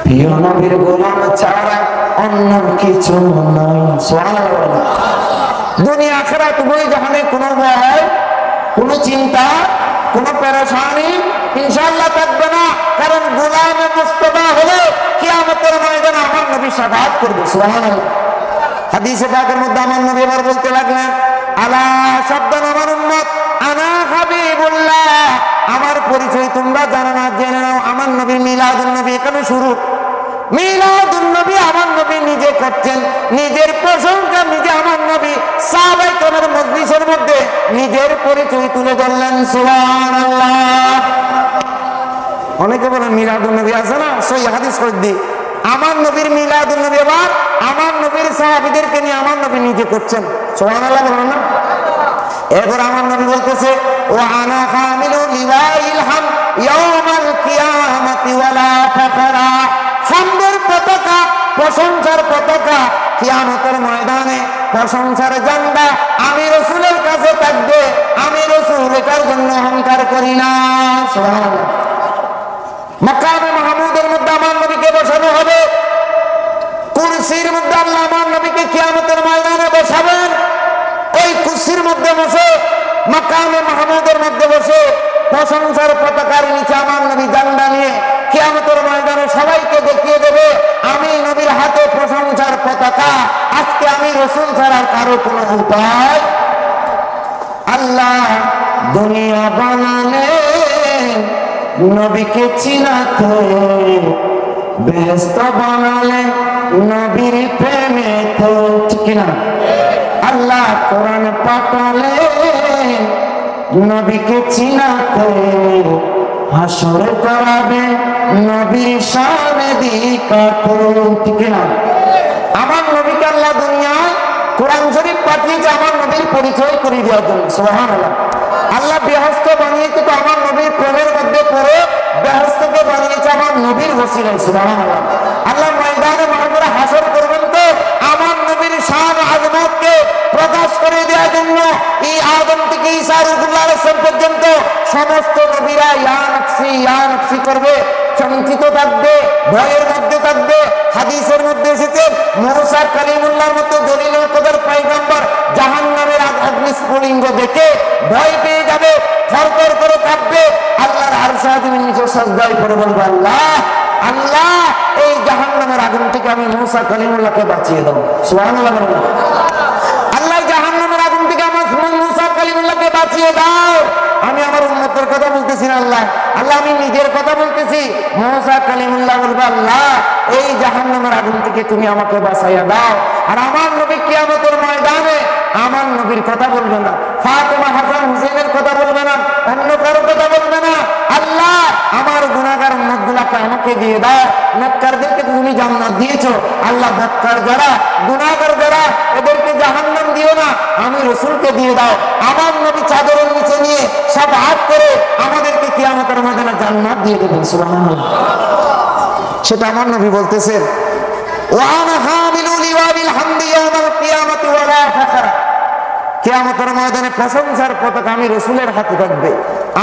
প্রিয় নবীর গোলাম ছাড়া অন্য কিছু নাই। সুবহানাল্লাহ। দুনিয়া আখিরাত উভয় জাহানে কোনো ভয়, কোনো চিন্তা, কোনো পেরেশানি ইনশাআল্লাহ থাকবে না। কারণ গোলামে মুস্তাফা হলে কিয়ামতের ময়দানে আমার নবী শাফাআত করবে। সুবহানাল্লাহ। হাদিসে পাকের মধ্যে আমার নবী আবার বলতে লাগলেন, আলা সাবধান আমার উম্মত, আনা হাবিবুল্লাহ, আমার পরিচয় তোমরা জানো না, জেনে নাও। আমার নবী মিলাদুন নবী এখানে শুরু। মিলাদুন নবী আমার নবী নিজে করছেন, নিজের প্রশংসা নিজে আমার নবী সাহাবায়ে কেরামের মজলিসের মধ্যে নিজের পরিচয় তুলে ধরলেন। সুবহানাল্লাহ। অনেকে বলেন মিলাদুন নবী আছে না, সহিহ হাদিস কইদি আমার নবীর মিলাদুন নবী, আবার আমার নবীর সাহাবীদেরকে নিয়ে আমার নবী নিজে করছেন। সুবহানাল্লাহ বলেন না। এরপর আমার নবী বলতেছে, ওয়া আনা হামিলু লিওয়াইল হাম ইয়াউমাল কিয়ামাতি ওয়ালা ফাখরা, হামদের পতাকা, প্রশংসার পতাকা কিয়ামতের ময়দানে, প্রশংসার ঝান্ডা আমি রাসূলের কাছে থাকবে। আমি রাসূল এটার জন্য অহংকার করি না। সুবহানাল্লাহ। মাকামে মাহমুদের মধ্যে আমার নবীকে বসানো হবে, কুরসির মধ্যে আল্লাহ আমার নবীকে কিয়ামতের ময়দানে বসাবেন। ওই কুরসির মধ্যে বসে, মাকামে মাহমুদের মধ্যে বসে প্রশংসার পতাকার নিচে আমার নবী ঝান্ডা নিয়ে কিয়ামতের ময়দানে সবাইকে দেখিয়ে দেবে আমি নবীর হাতে প্রশংসার পতাকা। আজকে আমি রাসূল ছাড়া কারো কোনো উপায়। আল্লাহ দুনিয়া বানালে নবীকে চিনাতে, বেহেশত বানালে নবীর প্রেমেতে, ঠিক না? আল্লাহ কোরআন পাঠালে নবীকে চিনাতে, হাসর করাবে নবীর শানে দিকাতে, ঠিক না? আমার নবীকে আল্লাহ দুনিয়ায় কোরআন শরীফ পাঠিয়েছে আমার নবীর পরিচয় করে দেওয়ার জন্য। সুবহানাল্লাহ। আল্লাহ বেহেশত বানিয়েছে তো আমার নবীর প্রেমের মধ্যে পড়ে বেহেশতকে বানিয়েছে আমার নবীর ওসিলায়। সুবহানাল্লাহ। আল্লাহ ময়দানে মাহশরে হাসর করবেন তো আমার নবীর শান আযমতকে প্রকাশ করে দেওয়ার জন্য। এই আদম থেকে ঈসা রূহুল্লাহ আলাইহিস সালাম পর্যন্ত সমস্ত নবীরা ইয়া নফসি করবে, চমকিত থাকবে, ভয়ের মধ্যে থাকবে। হাদিসের মধ্যে এসেছে মুসা কালিমুল্লাহর মতো দলিলুল কদর পয়গম্বর জাহান্নামের অগ্নিস্ফুলিঙ্গ দেখে ভয় পেয়ে যাবে, থরথর করে কাঁপবে। আল্লাহর আরশ আজিমের নিচে সিজদায় পড়ে বলবে, আল্লাহ আল্লাহ এই জাহান্নামের আগুন থেকে আমি মুসা কালিমুল্লাহকে বাঁচিয়ে দাও। সুবহানাল্লাহ। আল্লাহ জাহান্নামের আগুন থেকে আমার মুসা কালিমুল্লাহকে বাঁচিয়ে দাও। আমি আমার উম্মতের কথা বলতেছি না আল্লাহ, আল্লাহ আমি নিজের কথা বলতেছি। মুসা কালিমুল্লাহ বলবে, আল্লাহ এই জাহান্নামের আগুন থেকে তুমি আমাকে বাঁচাইয়া দাও। আর আমার নবী কিয়ামতের ময়দানে আমার নবীর কথা বলবে না, ফাতেমা হাসান হুসেনের কথা বলবে না, অন্য কারো কথা বলবে না। আল্লাহ আমার গুনাহগার উম্মতগুলোকে আমাকে দিয়ে দাও। নেককারদেরকে তুমি জান্নাত দিয়েছো, আল্লাহ বদকার যারা, গুনাহগার যারা, এদেরকে জাহান্নাম দিও না, আমি রাসূলকে দিয়ে দাও। আমার নবী চাদরের নিচে নিয়ে শাফাআত করে আমাদেরকে কিয়ামতের ময়দানে জান্নাত দিয়ে দেবেন। সুবহানাল্লাহ। সেটা আমার নবী বলতেছেন, ওয়া আনা হামিলু লিওয়াইল হামদি ইয়াউমাল কিয়ামাতি ওয়ালা ফাখরা, কিয়ামতের ময়দানে প্রশংসার পতাকা আমি রাসূলের হাতে থাকবে,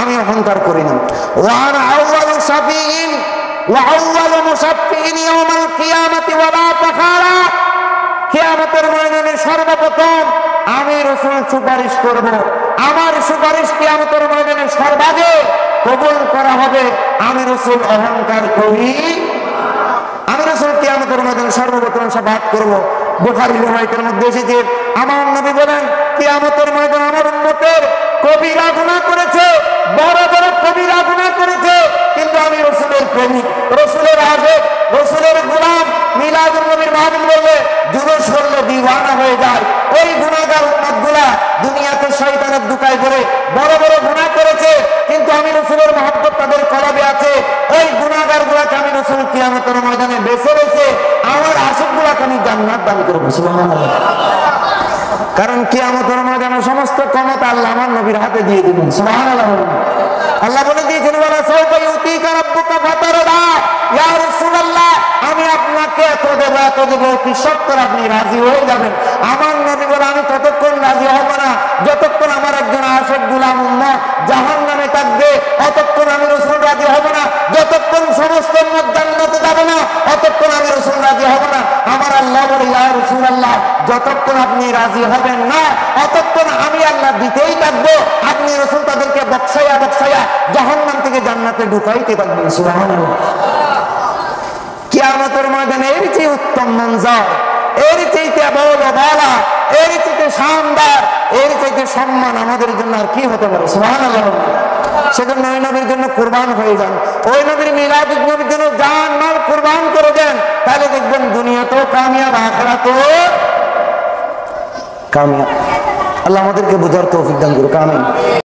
আমি অহংকার করি না। ওয়া আনা আউয়ালু শাফিঈন ওয়া আউয়ালু মুশাফফিঈন ইয়াউমাল কিয়ামাতি ওয়ালা ফাখরা, কিয়ামতের ময়দানে সর্বপ্রথম আমি রাসূল সুপারিশ করব। আমার সুপারিশ কিয়ামতের ময়দানে সর্বাগে কবুল করা হবে। আমি রাসূল অহংকার করি, আমি রাসূল কিয়ামতের ময়দানে সর্বপ্রথম শাফাআত করব। বুখারী রওয়ায়াতের মধ্যে এসেছে আমার নবী বলেন, কিয়ামতের ময়দানে আমার উম্মতের কবিরা গুনাহ করেছে, বড় বড় কবিরা গুনাহ করেছে, কিন্তু আমি রাসূলের প্রেমিক, রাসূলের আশিক, রাসূলের গোলাম। মিলাদুন নবীর মাহফিল বললে জুলুস করলে দিওয়ানা হয়ে যায়। ওই গুনাহগার উম্মতগুলা দুনিয়াতে শয়তানের দুকায় পড়ে বড় বড় গুনাহ করেছে, কিন্তু আমি রাসূলের মহব্বত তাদের কলবে আছে। ওই গুনাহগারগুলোকে আমি রাসূল কিয়ামতের ময়দানে বেছে বেছে আমার আশিকগুলোকে আমি জান্নাত দান করব। সুবহানাল্লাহ। কারণ কিয়ামতের ময়দানে সমস্ত ক্ষমতা আল্লাহ আমার নবীর হাতে দিয়ে দিবেন। সুবহানাল্লাহ। আল্লাহ বলে দিয়েছেন, ওয়ালা সাওফা ইউতিকা রাব্বুকা ফাতারদা, ইয়া রাসূলুল্লাহ আমি আপনাকে এত দেব এত শর্ত দেব, কি শর্ত আপনি রাজি হয়ে যাবেন? আমার নবী বলে আমি ততক্ষণ রাজি হব না যতক্ষণ আমার একজন আশেক গোলাম উম্মত জাহান্নামে থাকবে, অতক্ষণ আমি রাসূল রাজি হব না। যতক্ষণ সমস্ত উম্মত জান্নাতে যাবে না অতক্ষণ আমি রাসূল রাজি হব না। আমার আল্লাহ বলে ইয়া রাসূলুল্লাহ, যতক্ষণ আপনি রাজি হবেন না অতক্ষণ আমি আল্লাহ দিতেই থাকবো। আপনি রাসূল তাদেরকে বকশাইয়া বকশাইয়া জাহান্নাম থেকে জান্নাতে ঢুকাইতে থাকবেন। সুবহানাল্লাহ। কিয়ামতের ময়দানে এর চেয়ে উত্তম মঞ্জর, এর চাইতে বড় বলা, এর চাইতে শানদার, এর চাইতে সম্মান আমাদের জন্য আর কি হতে পারে? সুবহানাল্লাহ। সেজন্য ওই নবীর জন্য কুরবান হয়ে যান, ওই নবীর মিলাদ নবীর জন্য জান মাল কুরবান করে দেন, তাহলে দেখবেন দুনিয়াতেও কামিয়াব, আখিরাতেও কামিয়াব। আল্লাহ আমাদেরকে বুঝার তৌফিক দান করুক। আমিন।